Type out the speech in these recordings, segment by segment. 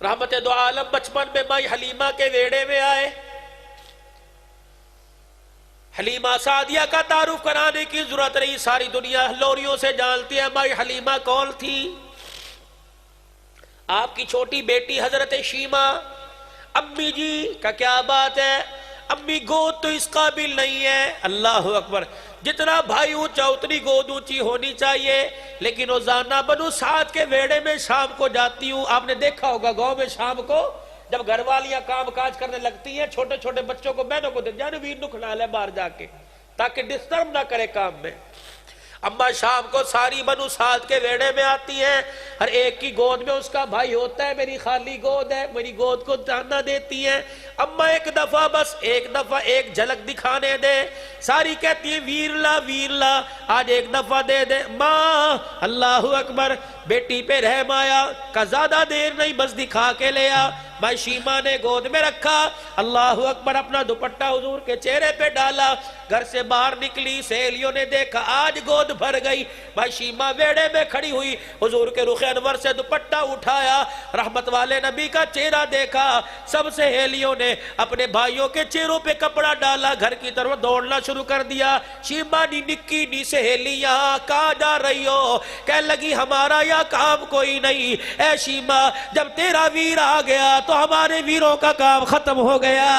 رحمت دو عالم بچپن میں مائی حلیمہ کے ویڑے میں آئے. حلیمہ سعدیہ کا تعارف کرانے کی ضرورت نہیں، ساری دنیا لوریوں سے جانتی ہے مائی حلیمہ کون تھی. آپ کی چھوٹی بیٹی حضرت شیمہ. امی جی کا کیا بات ہے، امی گود تو اس قابل نہیں ہے. اللہ اکبر، جتنا بھائی اونچا اتنی گود اونچی ہونی چاہیے. لیکن روزانہ بنو سعد کے ویڑے میں شام کو جاتی ہوں. آپ نے دیکھا ہوگا گاؤں میں شام کو جب گھر والیاں کام کاج کرنے لگتی ہیں، چھوٹے چھوٹے بچوں کو بہنوں کو دیکھ جانے ویر نکھلا لے باہر جا کے تاکہ ڈسٹرب نہ کرے کام میں. اماں شام کو ساری بنو سعد کے ویڑے میں آتی ہیں، ہر ایک کی گود میں اس کا بھائی ہوتا ہے. میری خالی گود ہے، میری گود کو جاننا دیتی ہیں. اماں ایک دفعہ بس ایک دفعہ ایک جھلک دکھانے دے. ساری کہتی ہیں ویرلا آج ایک دفعہ دے دے. ماں اللہ اکبر، بیٹی پہ رحم آیا کہ زیادہ دیر نہیں بس دکھا کے لے آ. بھائی شیمہ نے گود میں رکھا، اللہ اکبر، اپنا دوپٹہ حضور کے چہرے پہ ڈالا. گھر سے باہر نکلی، سہیلیوں نے دیکھا آج گود بھر گئی. بھائی شیمہ ویڑے میں کھڑی ہوئی، حضور کے رخ انور سے دوپٹہ اٹھایا، رحمت والے نبی کا چہرہ دیکھا. سب سہیلیوں نے اپنے بھائیوں کے چہروں پہ کپڑا ڈالا، گھر کی طرف دوڑنا شروع کر دیا. شیمہ نی نکی نی سہیلی یہاں کہاں جا رہی ہو؟ کہنے لگی ہمارا یہاں کام کوئی نہیں. اے شیمہ، جب تیرا ویر آ گیا تو ہمارے ویروں کا کام ختم ہو گیا.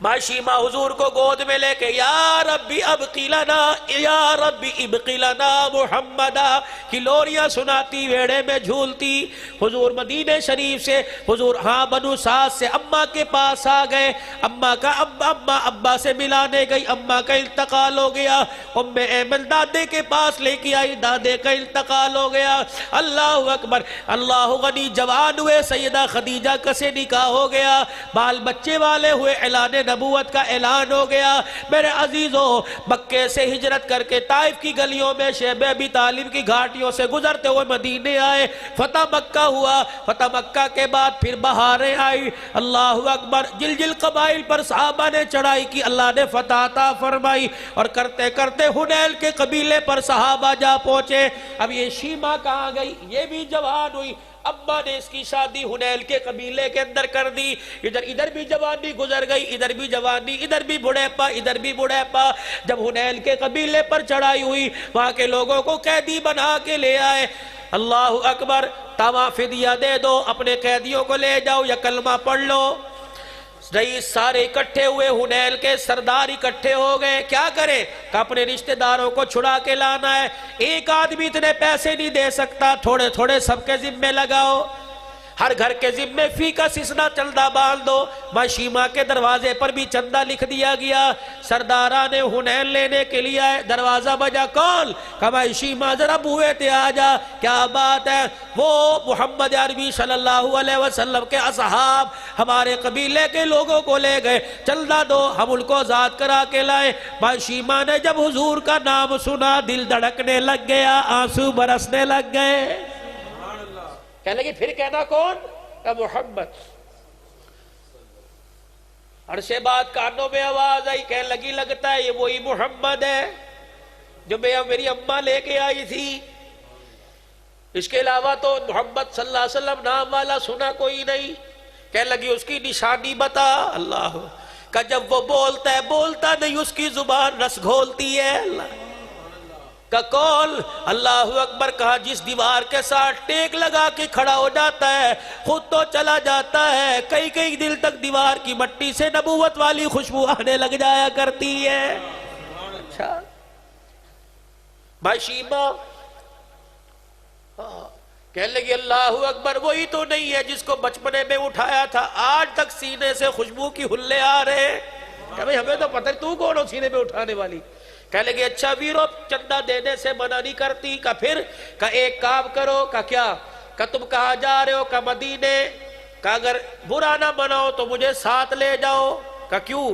ماں شیمہ حضور کو گود میں لے کے یا ربی ابقی لنا، یا ربی ابقی لنا محمدا کی لوریاں سناتی، ویڑے میں جھولتی. حضور مدینہ شریف سے حضور بنو سعد سے اماں کے پاس آ گئے. اماں کا ابا سے ملانے گئی، اماں کا انتقال ہو گیا. ام ایمن دادے کے پاس لے کے آئی، دادے کا انتقال ہو گیا. اللہ اکبر، اللہ غنی، جوان ہوئے، سیدہ خدیجہ کا سے نکاح ہو گیا، بال بچے والے ہوئے، اعلان نبوت کا اعلان ہو گیا. میرے عزیزوں، مکے سے ہجرت کر کے طائف کی گلیوں میں شیب ابی طالب کی گھاٹیوں سے گزرتے ہوئے مدینے آئے. فتح مکہ ہوا، فتح مکہ کے بعد پھر بہاریں آئی. اللہ اکبر، جل جل قبائل پر صحابہ نے چڑھائی کی، اللہ نے فتح عطا فرمائی. اور کرتے کرتے حنیل کے قبیلے پر صحابہ جا پہنچے. اب یہ شیمہ کہاں گئی؟ یہ بھی جوان ہوئی. ابا نے اس کی شادی حنیل کے قبیلے کے اندر کر دی. ادھر بھی جوانی گزر گئی، ادھر بھی جوانی، ادھر بھی بڑھیپا، ادھر بھی بڑھیپا. جب حنیل کے قبیلے پر چڑھائی ہوئی، وہاں کے لوگوں کو قیدی بنا کے لے آئے. اللہ اکبر، توا فدیہ دے دو، اپنے قیدیوں کو لے جاؤ یا کلمہ پڑھ لو. رئیس سارے اکٹھے ہوئے، حنیل کے سردار اکٹھے ہو گئے. کیا کریں کہ اپنے رشتہ داروں کو چھڑا کے لانا ہے. ایک آدمی اتنے پیسے نہیں دے سکتا، تھوڑے تھوڑے سب کے ذمے لگاؤ. ہر گھر کے ذمے فی کا سسنا چندہ باندھ دو. ماں شیمہ کے دروازے پر بھی چندہ لکھ دیا گیا. سرداران حنین لینے کے لیے آئے، دروازہ بجا، کون؟ کہ ماں شیمہ ذرا بوئے تے آجا. کیا بات ہے؟ وہ محمد عربی صلی اللہ علیہ وسلم کے اصحاب ہمارے قبیلے کے لوگوں کو لے گئے، چندہ دو، ہم ان کو آزاد کرا کے لائے. ماں شیمہ نے جب حضور کا نام سنا، دل دھڑکنے لگ گیا، آنسو برسنے لگ گئے. کہنے لگی پھر کہنا کون؟ کہ محمد. عرصے بعد کانوں میں آواز آئی، کہنے لگی لگتا ہے یہ وہی محمد ہے جو میری اماں لے کے آئی تھی. اس کے علاوہ تو محمد صلی اللہ علیہ وسلم نام والا سنا کوئی نہیں. کہنے لگی اس کی نشانی بتا. اللہ کہ جب وہ بولتا ہے، بولتا نہیں، اس کی زبان رس گھولتی ہے. اللہ کا کول. اللہ اکبر. کہا جس دیوار کے ساتھ ٹیک لگا کے کھڑا ہو جاتا ہے خود تو چلا جاتا ہے، کئی کئی دل تک دیوار کی مٹی سے نبوت والی خوشبو آنے لگ جایا کرتی ہے. اچھا بھائی شیمہ کہنے لگی اللہ اکبر، وہی تو نہیں ہے جس کو بچپنے میں اٹھایا تھا، آج تک سینے سے خوشبو کی ہلے آ رہے. کہ بھئی ہمیں تو پتہ ہے تو کون ہو سینے میں اٹھانے والی. کہنے لگے اچھا ویرو، چندہ دینے سے منع نہیں کرتی. کہ پھر کہ ایک کام کرو. کہ کیا؟ کہ تم کہاں جا رہے ہو؟ کہ مدینے. کہ اگر برا نہ مناؤ تو مجھے ساتھ لے جاؤ. کہ کیوں؟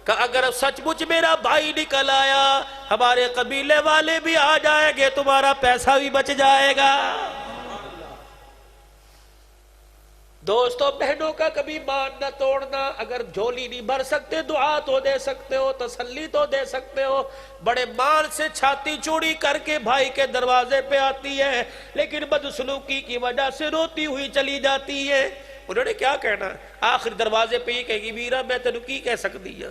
کہ اگر سچ مچ میرا بھائی نکل آیا، ہمارے قبیلے والے بھی آ جائیں گے، تمہارا پیسہ بھی بچ جائے گا. دوستو بہنوں کا کبھی مان نہ توڑنا. اگر جھولی نہیں بھر سکتے دعا تو دے سکتے ہو, تسلی تو دے سکتے ہو. بڑے مان سے چھاتی چوڑی کر کے بھائی کے دروازے پہ آتی ہے, لیکن بدسلوکی کی وجہ سے روتی ہوئی چلی جاتی ہے. انہوں نے کیا کہنا, آخر دروازے پہ ہی کہے گی ویرا میں تینوں کی کہہ سکتی ہے,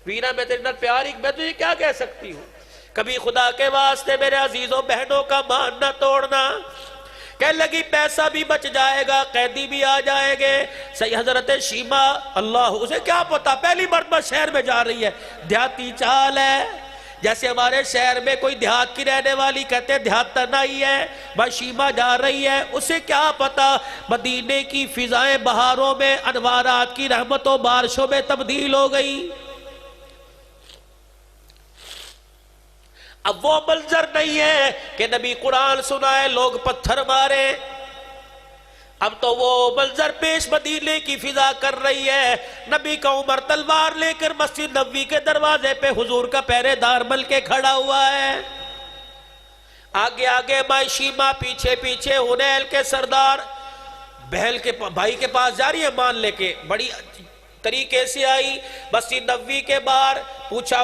ویرا میں تیرے نال پیار ہی میں تجھے کیا کہہ سکتی ہوں. کبھی خدا کے واسطے میرے عزیزوں بہنوں کا مان نہ توڑنا. کہنے لگی پیسہ بھی بچ جائے گا, قیدی بھی آ جائیں گے. صحیح حضرت شیما, اللہ اسے کیا پتا, پہلی مرتبہ شہر میں جا رہی ہے, دیہاتی چال ہے. جیسے ہمارے شہر میں کوئی دیہات کی رہنے والی کہتے ہیں دیہات تنا ہی ہے, بھائی شیما جا رہی ہے, اسے کیا پتا مدینے کی فضائیں بہاروں میں انوارات کی رحمتوں بارشوں میں تبدیل ہو گئی. اب وہ منظر نہیں ہے کہ نبی قرآن سنائے لوگ پتھر مارے. اب تو وہ منظر پیش مدینے کی فضا کر رہی ہے. نبی کا عمر تلوار لے کر مسجد نبوی کے دروازے پہ حضور کا پہرے دار بن کے کھڑا ہوا ہے. آگے آگے مائی شیما, پیچھے پیچھے حنیل کے سردار بہل کے بھائی کے پاس جا رہی ہے مان لے کے. بڑی طریقے سے آئی مسجد نبوی کے باہر, پوچھا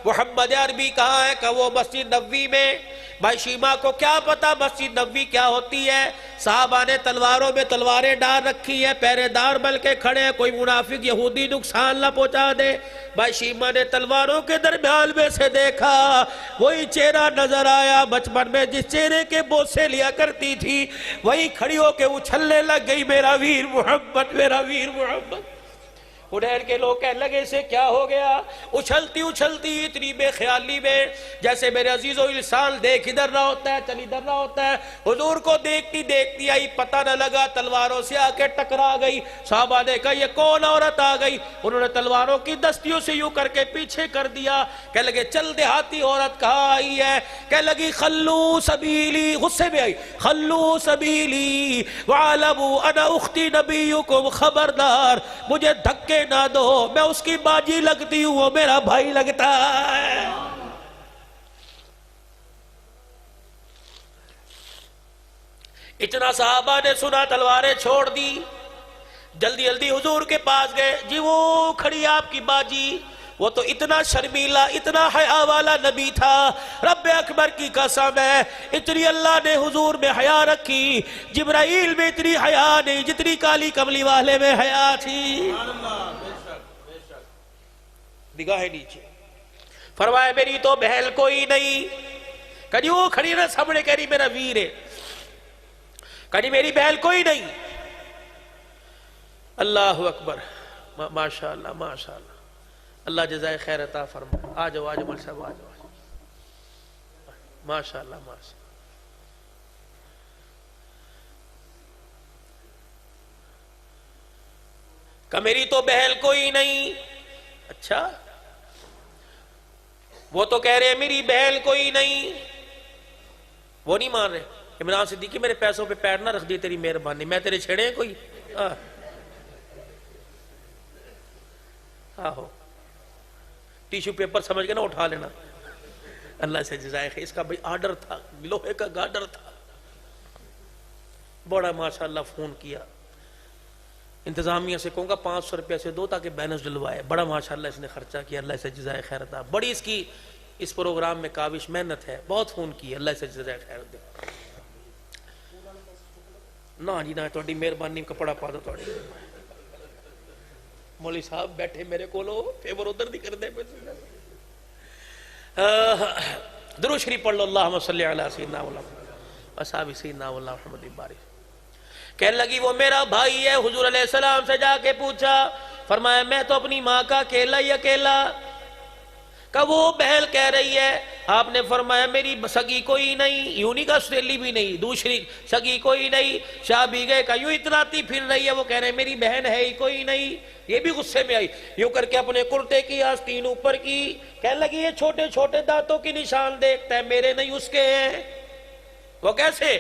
محمد عربی کہاں ہے, کہ وہ مسجد نبوی میں. بھائی شیما کو کیا پتا مسجد نبوی کیا ہوتی ہے. صحابہ نے تلواروں میں تلواریں ڈال رکھی ہیں, پہرے دار بل کے کھڑے ہیں, کوئی منافق یہودی نقصان نہ پہنچا دے. بھائی شیما نے تلواروں کے درمیان میں سے دیکھا, وہی چہرہ نظر آیا بچپن میں جس چہرے کے بوسے لیا کرتی تھی, وہی کھڑی ہو کے اچھلنے لگ گئی, میرا ویر محمد, میرا ویر محمد. حنین کے لوگ کہنے لگے اسے کیا ہو گیا. اچھلتی اچھلتی اتنی بے خیالی میں جیسے میرے عزیزو انسان دیکھ ادھر نہ ہوتا ہے چل ادھر نہ ہوتا ہے. حضور کو دیکھتی دیکھتی آئی, پتہ نہ لگا تلواروں سے آ کے ٹکرا گئی. صحابہ نے کہا یہ کون عورت آ گئی. انہوں نے تلواروں کی دستیوں سے یوں کر کے پیچھے کر دیا. کہنے لگے چل دیہاتی عورت کہاں آئی ہے. کہنے لگی خلو سبیلی, غصے میں آئی, خلو سبیلی وعلموا انا اختی نبیکم, خبردار مجھے دھکے نہ دو, میں اس کی باجی لگتی ہوں, وہ میرا بھائی لگتا ہے. اتنا صحابہ نے سنا, تلواریں چھوڑ دی, جلدی جلدی حضور کے پاس گئے. جی وہ کھڑی آپ کی باجی, وہ تو اتنا شرمیلا اتنا حیا والا نبی تھا, رب اکبر کی قسم ہے اتنی اللہ نے حضور میں حیا رکھی, جبرائیل میں اتنی حیا نہیں جتنی کالی کملی والے میں حیا تھی. نگاہیں نیچے. فرمایا میری تو بہل کوئی نہیں. کہنی وہ کھڑی نہ سامنے, کہہ رہی میرا ویر ہے. کہنی میری بہل کوئی نہیں. اللہ اکبر, ماشاءاللہ ماشاءاللہ, اللہ جزائے خیر عطا فرمائے. آ جاؤ آ جاؤ مول صاحب, آ جاؤ. ماشاءاللہ ماشاءاللہ. کہ میری تو بہل کوئی نہیں. اچھا وہ تو کہہ رہے ہیں میری بہل کوئی نہیں, وہ نہیں مان رہے. عمران صدیقی میرے پیسوں پہ پیر نہ رکھ دی, تیری مہربانی, میں تیرے چھڑے ہیں کوئی. آہو ٹیشو پیپر سمجھ کے نہ اٹھا لینا. اللہ سے جزائے خیر. اس کا بھئی آرڈر تھا, لوہے کا گارڈر تھا. بڑا ماشاءاللہ فون کیا, انتظامیہ سے کہوں گا 500 روپے سے دو تاکہ بینس ڈلوائے. بڑا ماشاءاللہ اس نے خرچہ کیا, اللہ سے جزائے خیر عطا. بڑی اس کی اس پروگرام میں کاوش محنت ہے, بہت فون کی, اللہ سے جزائے خیر دے. نہ جی نہ, تھوڑی مہربانی, کپڑا پا دو تھوڑی. مولوی صاحب بیٹھے میرے کو لو, فیور ادھر نہیں کر دے. درود شریف پڑھ لو, اللہم صلی علی سیدنا محمد اصحاب سیدنا محمد بارک. کہنے لگی وہ میرا بھائی ہے. حضور علیہ السلام سے جا کے پوچھا, فرمایا میں تو اپنی ماں کا اکیلا ہی اکیلا. کہ وہ بہل کہہ رہی ہے. آپ نے فرمایا میری سگی کوئی نہیں, یوں نہیں کہا سہیلی بھی نہیں, دوسری سگی کوئی نہیں. شاہ بھی گئے, کہ یوں اتراتی پھر رہی ہے, وہ کہہ رہے ہیں میری بہن ہے ہی کوئی نہیں. یہ بھی غصے میں آئی, یوں کر کے اپنے کرتے کی آستین اوپر کی. کہنے لگی یہ چھوٹے چھوٹے دانتوں کی نشان دیکھتا ہے, میرے نہیں اس کے ہیں. وہ کیسے؟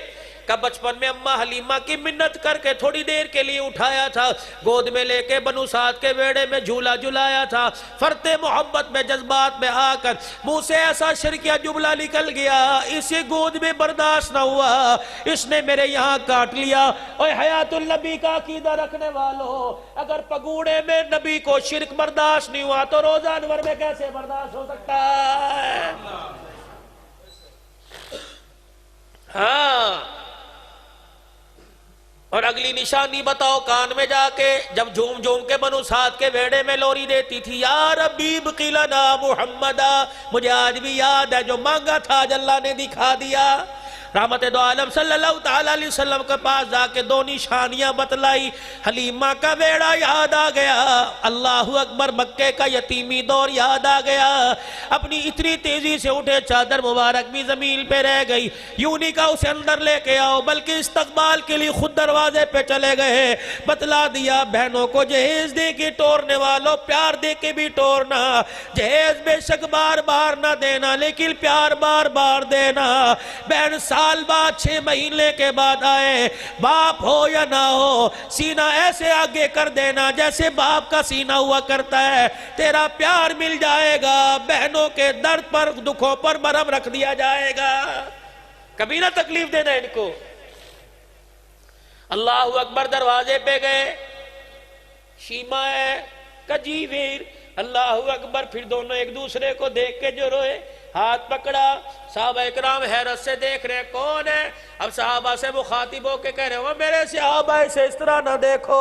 کہ بچپن میں اماں حلیمہ کی منت کر کے تھوڑی دیر کے لیے اٹھایا تھا، گود میں لے کے بنو سعد کے بیڑے میں جھولا جھلایا تھا، فرط محبت میں جذبات میں آ کر منہ سے ایسا شرکیہ جملہ نکل گیا، اسے گود میں برداشت نہ ہوا، اس نے میرے یہاں کاٹ لیا۔ اوہ حیات النبی کا عقیدہ رکھنے والوں، اگر پگوڑے میں نبی کو شرک برداشت نہیں ہوا تو روزہ انور میں کیسے برداشت ہو سکتا ہے؟ ہاں، اور اگلی نشانی بتاؤ، کان میں جا کے جب جھوم جھوم کے بنو سعد کے بیڑے میں لوری دیتی تھی، یا ربی ابقی لنا محمدا، مجھے آج بھی یاد ہے جو مانگا تھا آج اللہ نے دکھا دیا۔ رحمت دو عالم صلی اللہ تعالیٰ علیہ وسلم کے پاس جا کے دو نشانیاں بتلائی، حلیمہ کا بیڑا یاد آ گیا، اللہ اکبر، مکے کا یتیمی دور یاد آ گیا، اپنی اتنی تیزی سے اٹھے چادر مبارک بھی زمین پہ رہ گئی، یوں نہیں کہا اسے اندر لے کے آؤ، بلکہ استقبال کے لیے خود دروازے پہ چلے گئے، بتلا دیا بہنوں کو جہیز دے کے ٹورنے والوں، پیار دے کے بھی ٹورنا، جہیز بے شک بار بار نہ دینا لیکن پیار بار بار دینا، بہن سال بعد 6 مہینے کے بعد آئے، باپ ہو یا نہ ہو، سینہ ایسے آگے کر دینا جیسے باپ کا سینہ ہوا کرتا ہے، تیرا پیار مل جائے گا، بہنوں کے درد پر دکھوں پر مرہم رکھ دیا جائے گا، کبھی نہ تکلیف دینا ان کو۔ اللہ اکبر، دروازے پہ گئے، شیمہ ہے کجی ویر، اللہ اکبر، پھر دونوں ایک دوسرے کو دیکھ کے جو روئے، ہاتھ پکڑا، صحابہ اکرام حیرت سے دیکھ رہے کون ہے، اب صحابہ سے مخاطب ہو کے کہہ رہے ہو میرے صحابہ سے اس طرح نہ دیکھو،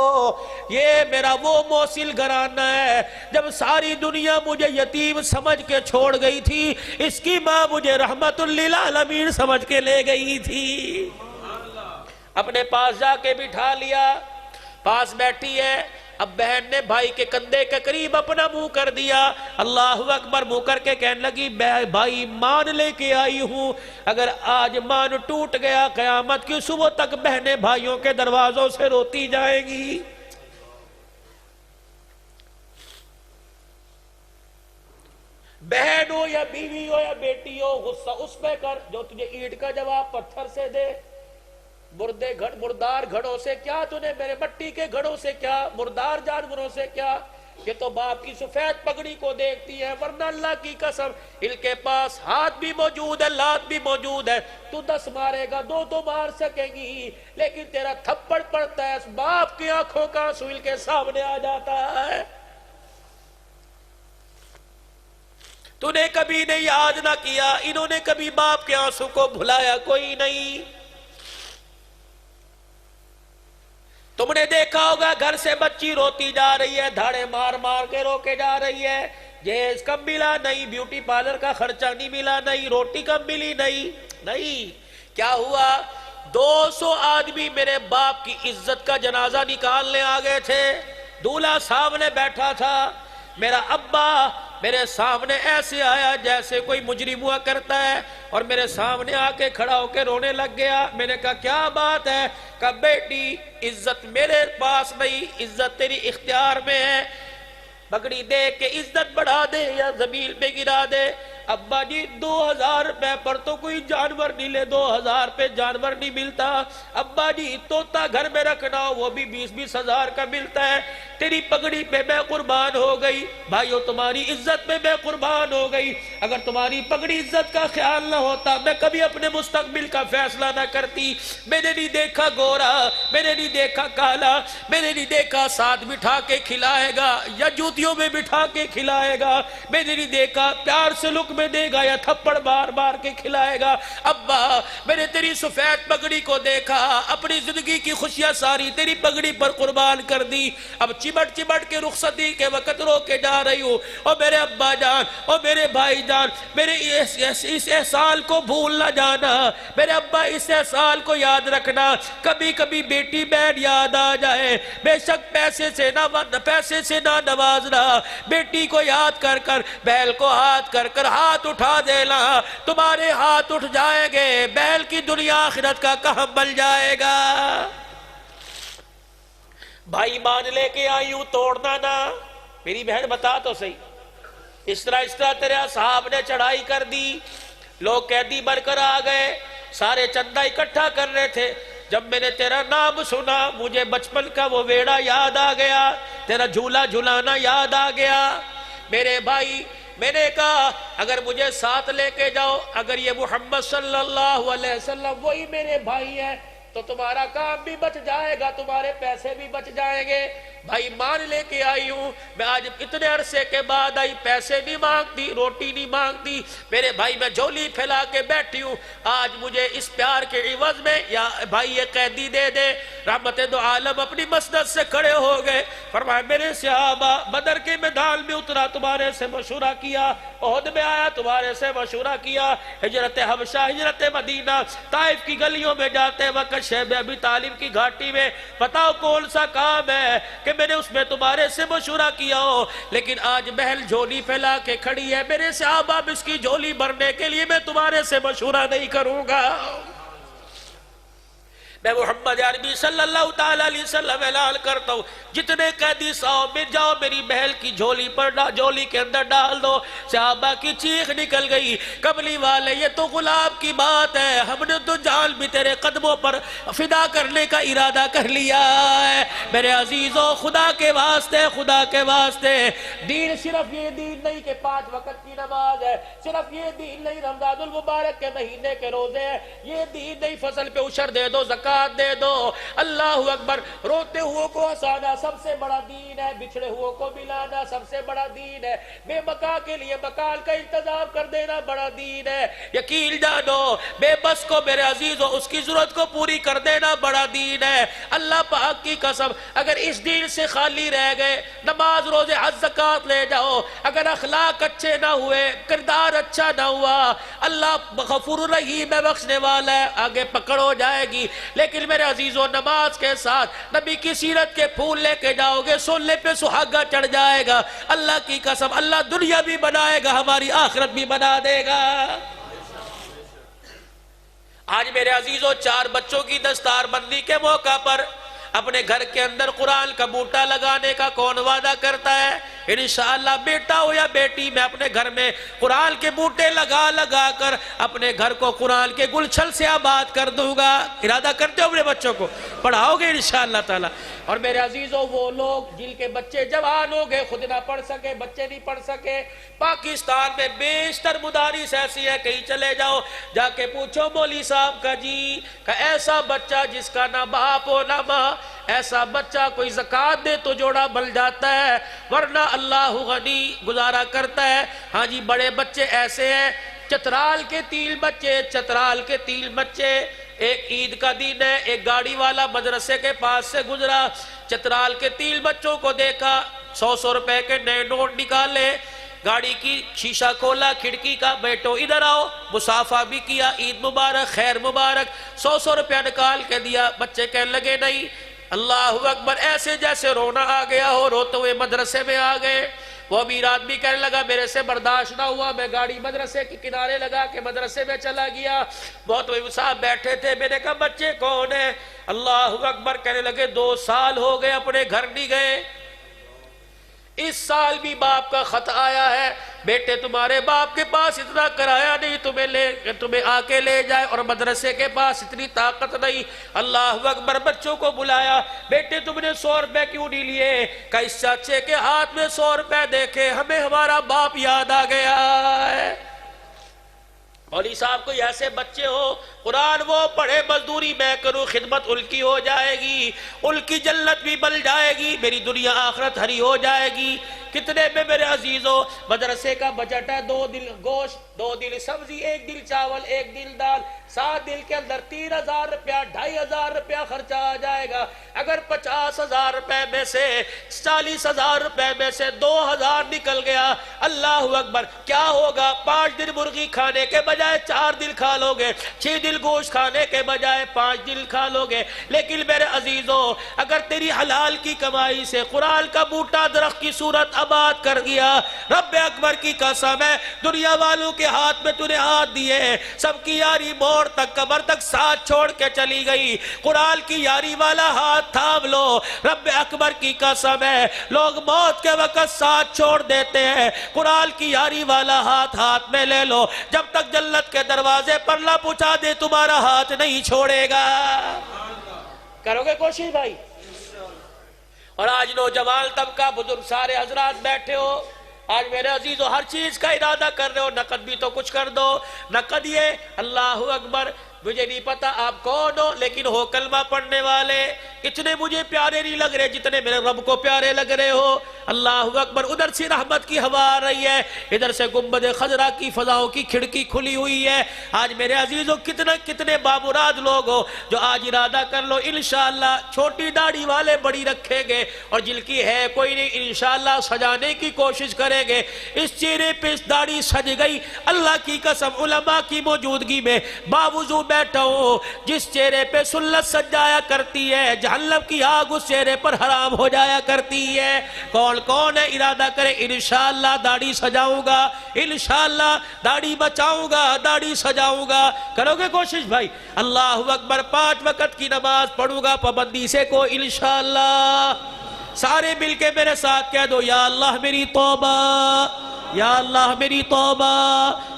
یہ میرا وہ موصل گھرانہ ہے، جب ساری دنیا مجھے یتیم سمجھ کے چھوڑ گئی تھی، اس کی ماں مجھے رحمت للعالمین سمجھ کے لے گئی تھی، اپنے پاس جا کے بٹھا لیا، پاس بیٹھی ہے، اب بہن نے بھائی کے کندھے کے قریب اپنا منہ کر دیا، اللہ اکبر، منہ کر کے کہنے لگی بھائی مان لے کے آئی ہوں، اگر آج مان ٹوٹ گیا قیامت کی صبح تک بہنیں بھائیوں کے دروازوں سے روتی جائیں گی۔ بہن ہو یا بیوی ہو یا بیٹی ہو، غصہ اس پہ کر جو تجھے اینٹ کا جواب پتھر سے دے، مردار گھڑوں سے کیا، تُنے میرے مٹی کے گھڑوں سے کیا، مردار جانوروں سے کیا، یہ تو باپ کی سفید پگڑی کو دیکھتی ہے، ورنہ اللہ کی قسم ان کے پاس ہاتھ بھی موجود ہے، لات بھی موجود ہے، تو 10 مارے گا 2 تو مار سکے گی، لیکن تیرا تھپڑ پڑتا ہے، باپ کی آنکھوں کا آنسو ان کے سامنے آ جاتا ہے۔ تو نے کبھی نے یاد نہ کیا، انہوں نے کبھی باپ کے آنسو کو بھلایا کوئی نہیں۔ تم نے دیکھا ہوگا گھر سے بچی روتی جا رہی ہے، دھاڑے مار مار کے رو کے جا رہی ہے، جہیز کم ملا نہیں، بیوٹی پارلر کا خرچہ نہیں ملا نہیں، روٹی کم ملی نہیں، کیا ہوا؟ 200 آدمی میرے باپ کی عزت کا جنازہ نکالنے آ گئے تھے، دولہا سامنے بیٹھا تھا، میرا ابا میرے سامنے ایسے آیا جیسے کوئی مجرم ہوا کرتا ہے، اور میرے سامنے آ کے کھڑا ہو کے رونے لگ گیا۔ میں نے کہا کیا بات ہے؟ کہا بیٹی عزت میرے پاس نہیں، عزت تیری اختیار میں ہے، پگڑی دے کے عزت بڑھا دے یا زمین پہ گرا دے۔ ابا جی 2000 روپے پر تو کوئی جانور نہیں لے، 2000 پہ جانور نہیں ملتا، ابا جی طوطا گھر میں رکھنا وہ بھی 20-20 ہزار کا ملتا ہے، تیری پگڑی پہ میں قربان ہو گئی، بھائیو تمہاری عزت پہ میں قربان ہو گئی، اگر تمہاری پگڑی عزت کا خیال نہ ہوتا میں کبھی اپنے مستقبل کا فیصلہ نہ کرتی۔ میں نے نہیں دیکھا گورا، میں نے نہیں دیکھا کالا، میں نے نہیں دیکھا ساتھ بٹھا کے کھلائے گا یا جوتیوں میں بٹھا کے کھلائے گا، میں نے نہیں دیکھا پیار سے لک میں دے گا یا تھپڑ بار بار کے کھلائے گا، ابا میں نے تیری سفید پگڑی کو دیکھا، اپنی زندگی کی خوشیاں ساری تیری پگڑی پر قربان کر دی، اب چمٹ چمٹ کے رخصتی کے وقت رو کے جا رہی ہوں، اور میرے ابا جان اور میرے بھائی جان میرے اس احسان کو بھول نہ جانا، میرے ابا اس احسان کو یاد رکھنا، کبھی کبھی بیٹی بہن یاد آ جائے، بے شک پیسے سے نہ نوازنا، بیٹی کو یاد کر کر بیل کو ہاتھ کر کر ہاتھ اٹھا دینا، تمہارے ہاتھ اٹھ جائیں گے، بیل کی دنیا آخرت کا کہاں بل جائے گا۔ بھائی مان لے کے آئی ہوں توڑنا نہ، میری بہن بتا تو صحیح، اس طرح تیرے اصحاب نے چڑھائی کر دی، لوگ قیدی بن کر آ گئے، سارے چندہ اکٹھا کر رہے تھے. جب میں نے تیرا نام سنا مجھے بچپن کا وہ ویڑا یاد آ گیا, تیرا جھولا جھلانا یاد آ گیا. میرے بھائی میں نے کہا اگر مجھے ساتھ لے کے جاؤ, اگر یہ محمد صلی اللہ علیہ وسلم وہی میرے بھائی ہیں تو تمہارا کام بھی بچ جائے گا, تمہارے پیسے بھی بچ جائیں گے. بھائی مان لے کے آئی ہوں میں, آج اتنے عرصے کے بعد آئی, پیسے نہیں مانگتی, روٹی نہیں مانگتی میرے بھائی, میں جھولی پھیلا کے بیٹھی ہوں. آج مجھے اس پیار کے عوض میں یا بھائی یہ قیدی دے دے. رحمت دو عالم اپنی مسند سے کھڑے ہو گئے, فرمایا میرے صحابہ بدر کے میدان میں اترا تمہارے سے مشورہ کیا, احد میں آیا تمہارے سے مشورہ کیا, ہجرت حبشہ ہجرت مدینہ طائف کی گلیوں میں جاتے وقت شیب ابی طالب کی گھاٹی میں بتاؤ کون سا کام ہے کہ میں نے اس میں تمہارے سے مشورہ کیا ہو. لیکن آج محل جھولی پھیلا کے کھڑی ہے میرے صحابہ, اس کی جھولی بھرنے کے لیے میں تمہارے سے مشورہ نہیں کروں گا. میں محمد عربی صلی اللہ تعالیٰ علیہ وسلم اعلان کرتا ہوں جتنے قیدی ساؤ میں جاؤ میری محل کی جھولی پر جھولی کے اندر ڈال دو. صحابہ کی چیخ نکل گئی, کملی والے یہ تو غلام کی بات ہے, ہم نے تو جان بھی تیرے قدموں پر فدا کرنے کا ارادہ کر لیا ہے. میرے عزیزوں خدا کے واسطے, خدا کے واسطے, دین صرف یہ دین نہیں کہ 5 وقت کی نماز ہے, صرف یہ دین نہیں رمضان المبارک کے مہینے کے روزے ہیں, یہ دین نہیں فصل پہ عشر دے دو, زکات دے دو. اللہ اکبر, روتے ہوئے کو ہنسانا سب سے بڑا دین ہے, بچھڑے ہوئے کو ملانا سب سے بڑا دین ہے, بے مکان کے لیے مکان کا انتظام کر دینا بڑا دین ہے. یقین جانو بے بس کو میرے عزیزوں اس کی ضرورت کو پوری کر دینا بڑا دین ہے. اللہ پاک کی قسم اگر اس دین سے خالی رہ گئے, نماز روزے حج زکات لے جاؤ, اگر اخلاق اچھے نہ ہوئے, کردار اچھا نہ ہوا, اللہ غفور رحیم ہے, بخشنے والا ہے, آگے پکڑ ہو جائے گی. لیکن میرے عزیزوں نماز کے ساتھ نبی کی سیرت کے پھول لے کے جاؤ گے, سننے پہ سہاگا چڑھ جائے گا. اللہ کی قسم اللہ دنیا بھی بنائے گا, ہماری آخرت بھی بنا دے گا. آج میرے عزیزوں 4 بچوں کی دستار بندی کے موقع پر اپنے گھر کے اندر قرآن کا بوٹا لگانے کا کون وعدہ کرتا ہے؟ انشاءاللہ بیٹا ہو یا بیٹی میں اپنے گھر میں قرآن کے بوٹے لگا لگا کر اپنے گھر کو قرآن کے گلچھل سے آباد کر دوں گا. ارادہ کرتے ہو اپنے بچوں کو پڑھاؤ گے انشاءاللہ تعالی. اور میرے عزیزوں وہ لوگ جن کے بچے جوان ہو گئے, خود نہ پڑھ سکے, بچے نہیں پڑھ سکے, پاکستان میں بیشتر مدارس ایسی ہے, کہیں چلے جاؤ جا کے پوچھو مولوی صاحب کا جی کہ ایسا بچہ جس کا نہ باپ ہو نہ ماں, ایسا بچہ کوئی زکات دے تو جوڑا بل جاتا ہے, ورنہ اللہ غنی گزارا کرتا ہے. ہاں جی بڑے بچے ایسے ہیں, چترال کے 3 بچے, چترال کے 3 بچے, ایک عید کا دن ہے, ایک گاڑی والا مدرسے کے پاس سے گزرا, چترال کے 3 بچوں کو دیکھا, 100 روپے کے نئے نوٹ نکالے, گاڑی کی شیشہ کھولا, کھڑکی کا, بیٹو ادھر آؤ, مصافحہ بھی کیا, عید مبارک, خیر مبارک, 100 روپیہ نکال کے دیا. بچے کہنے لگے نہیں, اللہ اکبر, ایسے جیسے رونا آ گیا ہو, روتے ہوئے مدرسے میں آ گئے. وہ امیر آدمی کہنے لگا میرے سے برداشت نہ ہوا, میں گاڑی مدرسے کی کنارے لگا کے مدرسے میں چلا گیا. بہت صاحب بیٹھے تھے, میں نے کہا بچے کون ہیں؟ اللہ اکبر, کہنے لگے 2 سال ہو گئے اپنے گھر نہیں گئے, اس سال بھی باپ کا خط آیا ہے, بیٹے تمہارے باپ کے پاس اتنا کرایہ نہیں تمہیں آ کے لے جائے, اور مدرسے کے پاس اتنی طاقت نہیں. اللہ اکبر, بچوں کو بلایا, بیٹے تم نے 100 روپے کیوں نہیں لیے؟ کہ اس چاچے کے ہاتھ میں 100 روپے دیکھے ہمیں ہمارا باپ یاد آ گیا ہے. مولوی صاحب کوئی ایسے بچے ہو, قرآن وہ پڑھے, مزدوری میں کروں, خدمت ان کی ہو جائے گی, ان کی جنت بھی بن جائے گی, میری دنیا آخرت ہری ہو جائے گی. کتنے میں میرے عزیزوں مدرسے کا بجٹ ہے 2 دل گوشت, 2 دل سبزی, 1 دل چاول, 1 دل دال, 7 دل کے اندر 3000 روپیہ, 2500 روپیہ خرچہ آ جائے گا. اگر 50,000 روپے میں سے 40,000 روپے میں سے 2,000 نکل گیا, اللہ اکبر, کیا ہوگا؟ 5 دن مرغی کھانے کے بجائے 4 دل کھا لو گے, 6 دل گوشت کھانے کے بجائے 5 دل کھا لو گے. لیکن میرے عزیزوں اگر تیری حلال کی کمائی سے قرآن کا بوٹا درخت کی صورت آباد کر گیا, رب اکبر کی قسم ہے دنیا والوں کے ہاتھ میں تو نے ہاتھ دیے, سب کی یاری موڑ تک قبر تک ساتھ چھوڑ کے چلی گئی, قرآن کی یاری والا ہاتھ تھام لو. رب اکبر کی قسم ہے ہے، لوگ موت کے وقت ساتھ چھوڑ دیتے ہیں، قرآن کی یاری والا ہاتھ ہاتھ میں لے لو، جب تک جنت کے دروازے پر نہ پہنچا دے تمہارا ہاتھ نہیں چھوڑے گا۔ کرو گے کوشش بھائی؟ اور آج نوجوان طبقہ، بزرگ سارے حضرات بیٹھے ہو، آج میرے عزیزو ہر چیز کا ارادہ کر رہے ہو، نقد بھی تو کچھ کر دو۔ نقد یہ اللہ اکبر، مجھے نہیں پتا آپ کون ہو، لیکن ہو کلمہ پڑھنے والے، اتنے مجھے پیارے نہیں لگ رہے جتنے میرے رب کو پیارے لگ رہے ہو۔ اللہ اکبر، ادھر سے رحمت کی ہوا آ رہی ہے، ادھر سے گنبد خضرا کی فضاؤں کی کھڑکی کھلی ہوئی ہے۔ آج میرے عزیزو کتنے بامراد لوگ ہو جو آج ارادہ کر لو انشاءاللہ چھوٹی داڑھی والے بڑی رکھیں گے، اور جن کی ہے کوئی نہیں انشاءاللہ سجانے کی کوشش کریں گے۔ اس چہرے پہ اس داڑھی سج گئی، اللہ کی قسم علماء کی موجودگی میں باوضو بیٹھا ہوں، جس چہرے پہ سنت سج جایا کرتی ہے جہنم کی آگ اس چہرے پر حرام ہو جایا کرتی ہے۔ کون ہے ارادہ کرے انشاءاللہ داڑھی سجاؤں گا، انشاءاللہ داڑھی بچاؤں گا، داڑھی سجاؤں گا؟ کرو گے کوشش بھائی؟ اللہ اکبر، 5 وقت کی نماز پڑھوں گا پابندی سے کو انشاءاللہ۔ سارے مل کے میرے ساتھ کہہ دو، یا اللہ میری توبہ، یا اللہ میری توبہ،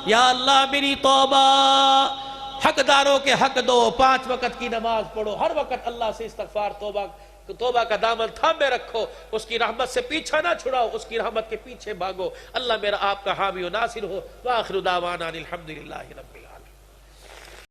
یا اللہ میری توبہ۔ حقداروں کے حق دو، 5 وقت کی نماز پڑھو، ہر وقت اللہ سے استغفار توبہ کا دامن تھامے رکھو، اس کی رحمت سے پیچھا نہ چھڑاؤ، اس کی رحمت کے پیچھے بھاگو۔ اللہ میرا آپ کا حامی و ناصر ہو۔ وآخر دعوانا الحمدللہ رب العالمین۔